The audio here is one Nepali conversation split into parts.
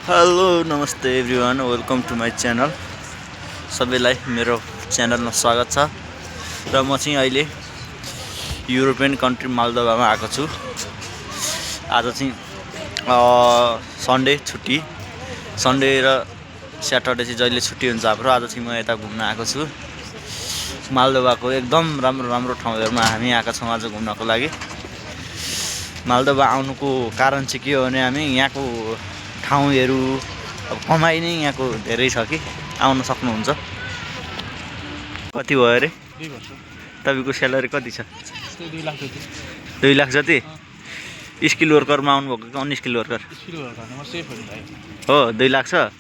हेलो नमस्ते everyone welcome to my channel. सबैलाई मेरो च्यानलमा स्वागत छ। र म चाहिँ अहिले युरोपियन कन्ट्री माल्दोभामा आएको छु। आज चाहिँ सन्डे छुट्टी, सन्डे र स्याटरडे चाहिँ जहिले छुट्टी हुन्छ हाम्रो। आज चाहिँ म यता घुम्न आएको छु। माल्दोभाको एकदम राम्रो राम्रो ठाउँहरूमा हामी आएका छौँ आज घुम्नको लागि। माल्दोभा आउनुको कारण चाहिँ के हो भने हामी यहाँको ठाउँहरू अब कमाइ नै यहाँको धेरै छ कि आउन सक्नुहुन्छ। कति भयो अरे? 2 वर्ष। तपाईँको स्यालेरी कति छ? 2 लाख जति। 2 लाख जति? स्किल वर्करमा आउनुभएको कि अनस्किल वर्कर? स्किल वर्करमा सेफ हो नि भाइ। हो 2 लाख छ।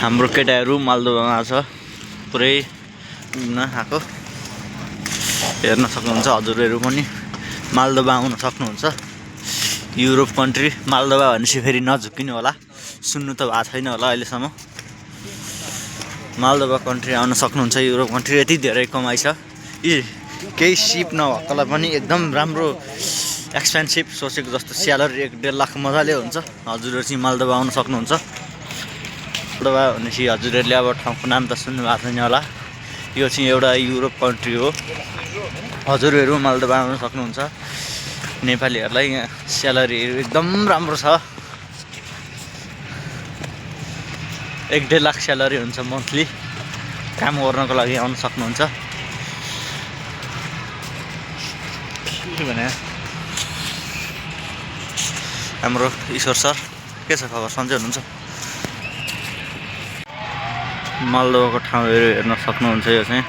हाम्रो केटाहरू माल्दोभामा छ, पुरै घुम्न आएको। हेर्न सक्नुहुन्छ हजुरहरू पनि माल्दोभा आउन सक्नुहुन्छ। युरोप कन्ट्री माल्दोभा भनेपछि फेरि नझुक्किनु होला, सुन्नु त भएको छैन होला अहिलेसम्म। माल्दोभा कन्ट्री आउन सक्नुहुन्छ। युरोप कन्ट्री यति धेरै कमाइ छ, केही सिप नभएकोलाई पनि एकदम राम्रो एक्सपेन्सिभ सोचेको जस्तो स्यालेरी 1-1.5 लाख मजाले हुन्छ। हजुरहरू चाहिँ माल्दोभा आउन सक्नुहुन्छ। माल्दोभा भनेपछि हजुरहरूले अब ठाउँको नाम त सुन्नु भएको छैन होला। यो चाहिँ एउटा युरोप कन्ट्री हो। हजुरहरू माल्दोभा आउन सक्नुहुन्छ। नेपालीहरूलाई यहाँ स्यालेरीहरू एकदम राम्रो छ। 1-1.5 लाख स्यालेरी हुन्छ मन्थली। काम गर्नको लागि आउन सक्नुहुन्छ। के भने हाम्रो ईश्वर सर के छ खबर? सन्चै हुनुहुन्छ? माल्दोभाको ठाउँहरू हेर्न सक्नुहुन्छ। यो चाहिँ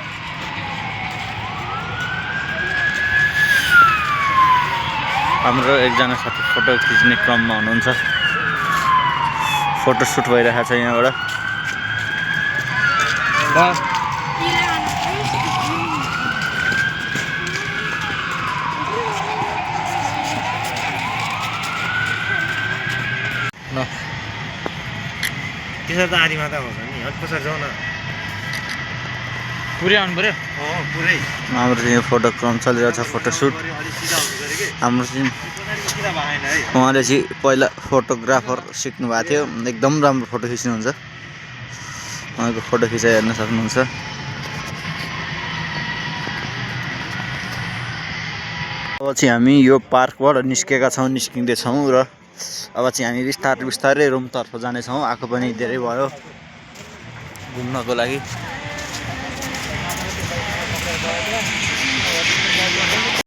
हाम्रो एकजना साथी फोटो खिच्ने क्रममा हुनुहुन्छ। फोटोसुट भइरहेको छ यहाँबाट। त्यसरी त आधी मात्रै आउँछ नि, अलिक पछाडि जाउँ न। पुरै आउनु पऱ्यो? पुरै। हाम्रो चाहिँ यो फोटो क्रम चलिरहेको छ, फोटोसुट। हाम्रो चाहिँ उहाँले चाहिँ पहिला फोटोग्राफर सिक्नु भएको थियो, एकदम राम्रो फोटो खिच्नुहुन्छ। उहाँको फोटो खिचाइ हेर्न सक्नुहुन्छ। अब चाहिँ हामी यो पार्कबाट निस्केका छौँ, निस्किँदैछौँ र अब चाहिँ हामी बिस्तारै बिस्तारै रुमतर्फ जानेछौँ। आएको पनि धेरै भयो घुम्नको लागि।